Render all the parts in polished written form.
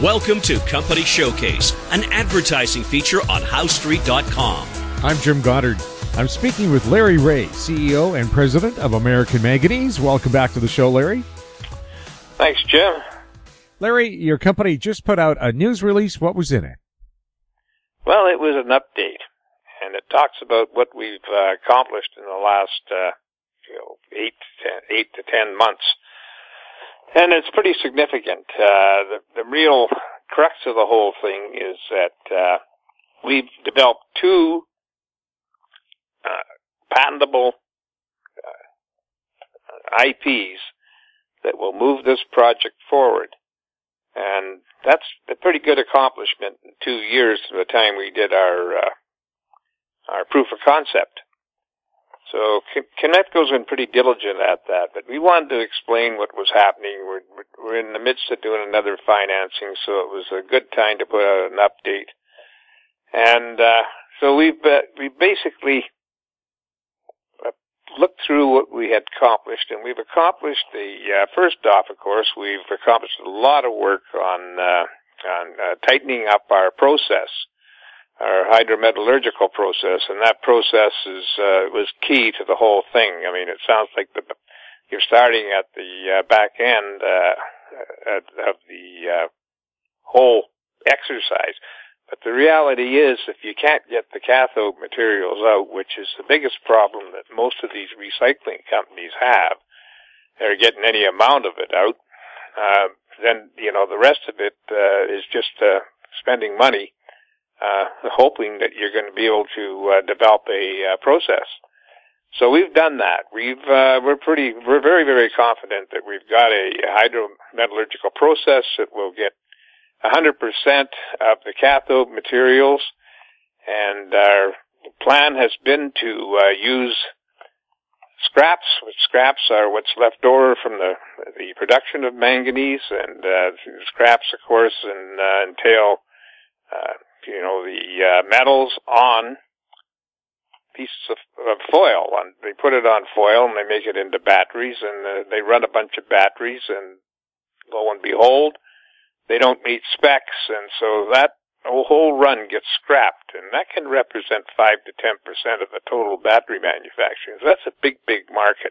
Welcome to Company Showcase, an advertising feature on HowStreet.com. I'm Jim Goddard. I'm speaking with Larry Reaugh, CEO and President of American Manganese. Welcome back to the show, Larry. Thanks, Jim. Larry, your company just put out a news release. What was in it? Well, it was an update, and it talks about what we've accomplished in the last 8 to 10 months. And it's pretty significant. The real crux of the whole thing is that we've developed two patentable IPs that will move this project forward. And that's a pretty good accomplishment in 2 years from the time we did our proof of concept. So Kinetco's been pretty diligent at that, but we wanted to explain what was happening. We're in the midst of doing another financing, so it was a good time to put out an update. And so we've basically looked through what we had accomplished, and we've accomplished first off, of course, we've accomplished a lot of work on tightening up our process, our hydrometallurgical process, and that process was key to the whole thing. I mean, it sounds like you're starting at the back end of the whole exercise. But the reality is, if you can't get the cathode materials out, which is the biggest problem that most of these recycling companies have, they're getting any amount of it out, then, the rest of it is just spending money, hoping that you're going to be able to develop a process. So we've done that. We're very, very confident that we've got a hydrometallurgical process that will get 100% of the cathode materials, and our plan has been to use scraps, which scraps are what's left over from the production of manganese, and scraps, of course, entail the metals on pieces of foil. And they put it on foil and they make it into batteries, and they run a bunch of batteries, and lo and behold, they don't meet specs, and so that whole run gets scrapped, and that can represent 5 to 10% of the total battery manufacturing. So that's a big, big market.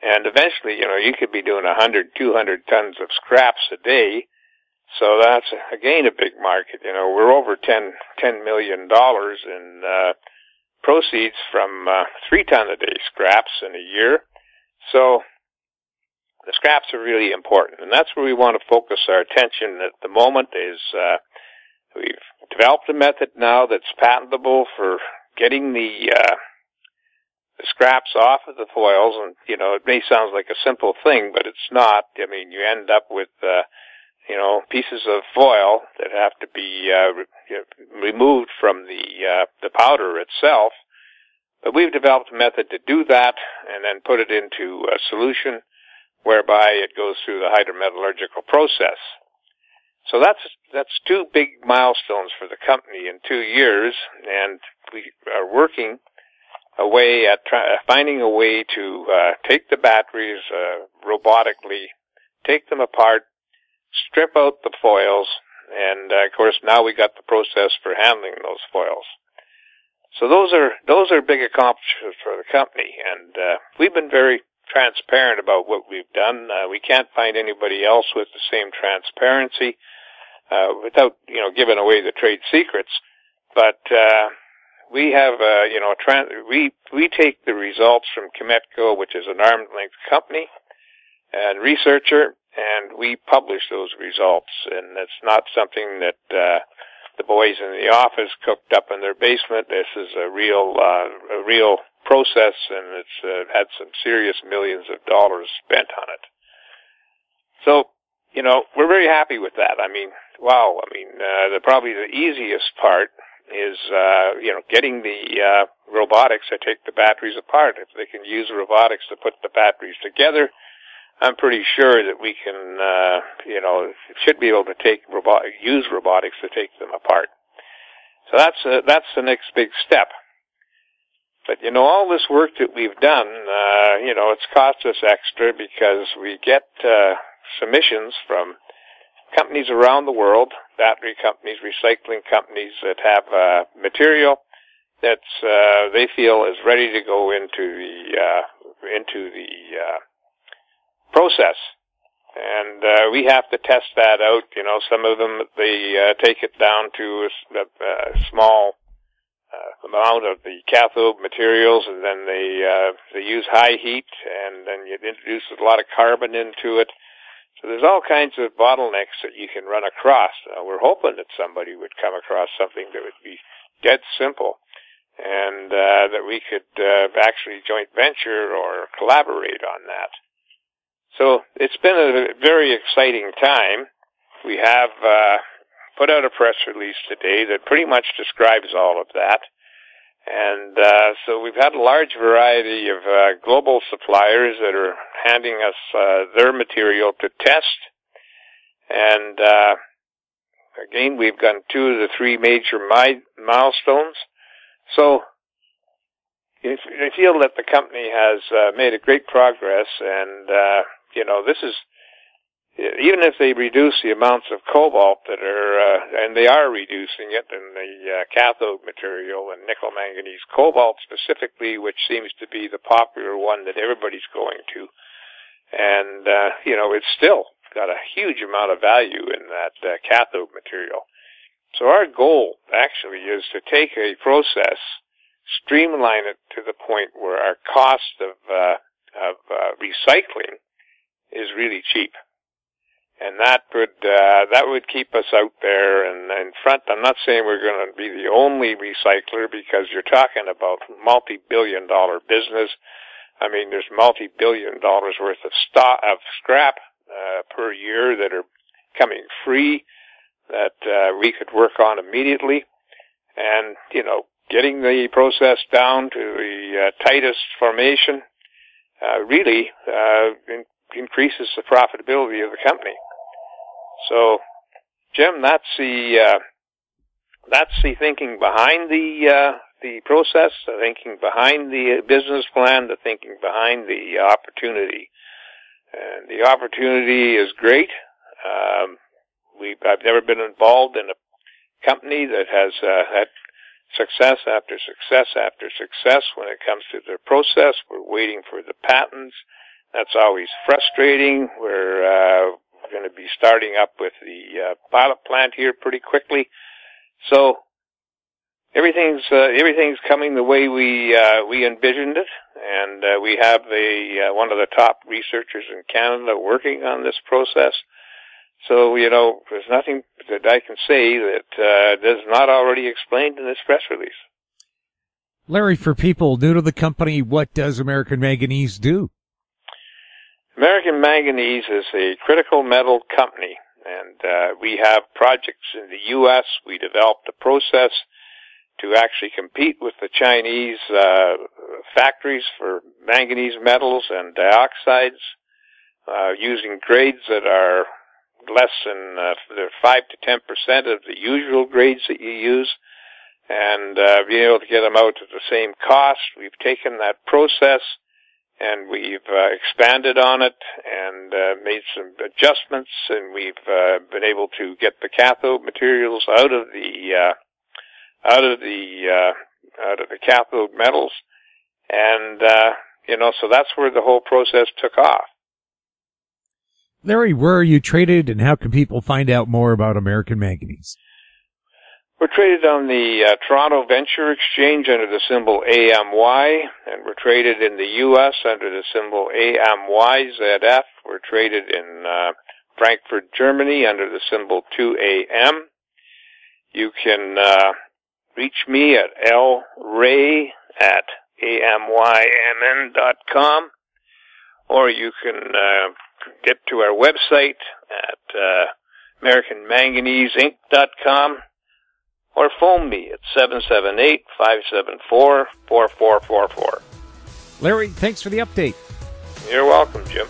And eventually, you could be doing 100, 200 tons of scraps a day. So that's, again, a big market. We're over $10 million in proceeds from 3-ton-a-day scraps in a year. So the scraps are really important, and that's where we want to focus our attention at the moment. Is we've developed a method now that's patentable for getting the scraps off of the foils, and it may sound like a simple thing, but it's not. I mean, you end up with pieces of foil that have to be removed from the powder itself. But we've developed a method to do that, and then put it into a solution whereby it goes through the hydrometallurgical process. So that's two big milestones for the company in 2 years, and we are working away at finding a way to take the batteries robotically, take them apart, strip out the foils, and of course now we got the process for handling those foils. So those are big accomplishments for the company, and we've been very transparent about what we've done. We can't find anybody else with the same transparency without giving away the trade secrets. But we have we take the results from Kinetco, which is an arm's length company and researcher, and we publish those results. And it's not something that the boys in the office cooked up in their basement. This is a real process, and it's had some serious millions of dollars spent on it. So, we're very happy with that. I mean, wow. I mean, probably the easiest part is, getting the robotics to take the batteries apart. If they can use robotics to put the batteries together, I'm pretty sure that we can, should be able to use robotics to take them apart. So that's the next big step. But, all this work that we've done, it's cost us extra because we get submissions from companies around the world, battery companies, recycling companies that have material that's they feel is ready to go into the process. And we have to test that out. You know, some of them, they take it down to a small amount of the cathode materials, and then they use high heat, and then it introduces a lot of carbon into it. So there's all kinds of bottlenecks that you can run across. We're hoping that somebody would come across something that would be dead simple, and that we could actually joint venture or collaborate on that. So it's been a very exciting time. We have put out a press release today that pretty much describes all of that. And so we've had a large variety of global suppliers that are handing us their material to test. And again, we've gotten 2 of the 3 major milestones. So I feel that the company has made a great progress, and you know, this is, even if they reduce the amounts of cobalt that are, and they are reducing it in the cathode material and nickel manganese, cobalt specifically, which seems to be the popular one that everybody's going to. And, you know, it's still got a huge amount of value in that cathode material. So our goal actually is to take a process, streamline it to the point where our cost of recycling is really cheap. And that would keep us out there and in front. I'm not saying we're going to be the only recycler, because you're talking about multi-billion-dollar business. I mean, there's multi-billion dollars worth of scrap per year that are coming free that we could work on immediately. And, you know, getting the process down to the tightest formation really increases the profitability of the company. So, Jim, that's the thinking behind the process, the thinking behind the business plan, the thinking behind the opportunity. And the opportunity is great. I've never been involved in a company that has had success after success after success when it comes to their process. We're waiting for the patents. That's always frustrating. We're going to be starting up with the pilot plant here pretty quickly. So everything's coming the way we envisioned it, and we have one of the top researchers in Canada working on this process. So, you know, there's nothing that I can say that is not already explained in this press release. Larry, for people new to the company, what does American Manganese do? American Manganese is a critical metal company, and we have projects in the U.S. We developed a process to actually compete with the Chinese factories for manganese metals and dioxides, using grades that are less than 5 to 10% of the usual grades that you use, and being able to get them out at the same cost. We've taken that process and we've expanded on it and made some adjustments, and we've been able to get the cathode materials out of the cathode metals, and you know, so that's where the whole process took off. Larry, where are you traded, and how can people find out more about American Manganese? We're traded on the Toronto Venture Exchange under the symbol AMY, and we're traded in the U.S. under the symbol AMYZF. We're traded in Frankfurt, Germany under the symbol 2AM. You can reach me at lray@amymn.com, or you can get to our website at AmericanManganeseInc.com, or phone me at 778-574-4444. Larry, thanks for the update. You're welcome, Jim.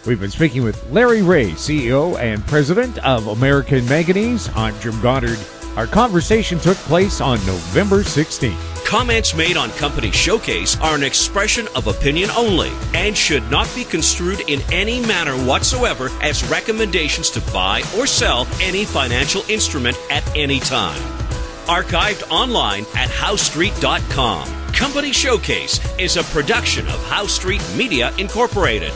We've been speaking with Larry Reaugh, CEO and President of American Manganese. I'm Jim Goddard. Our conversation took place on November 16th. Comments made on Company Showcase are an expression of opinion only and should not be construed in any manner whatsoever as recommendations to buy or sell any financial instrument at any time. Archived online at howstreet.com. Company Showcase is a production of Howe Street Media Incorporated.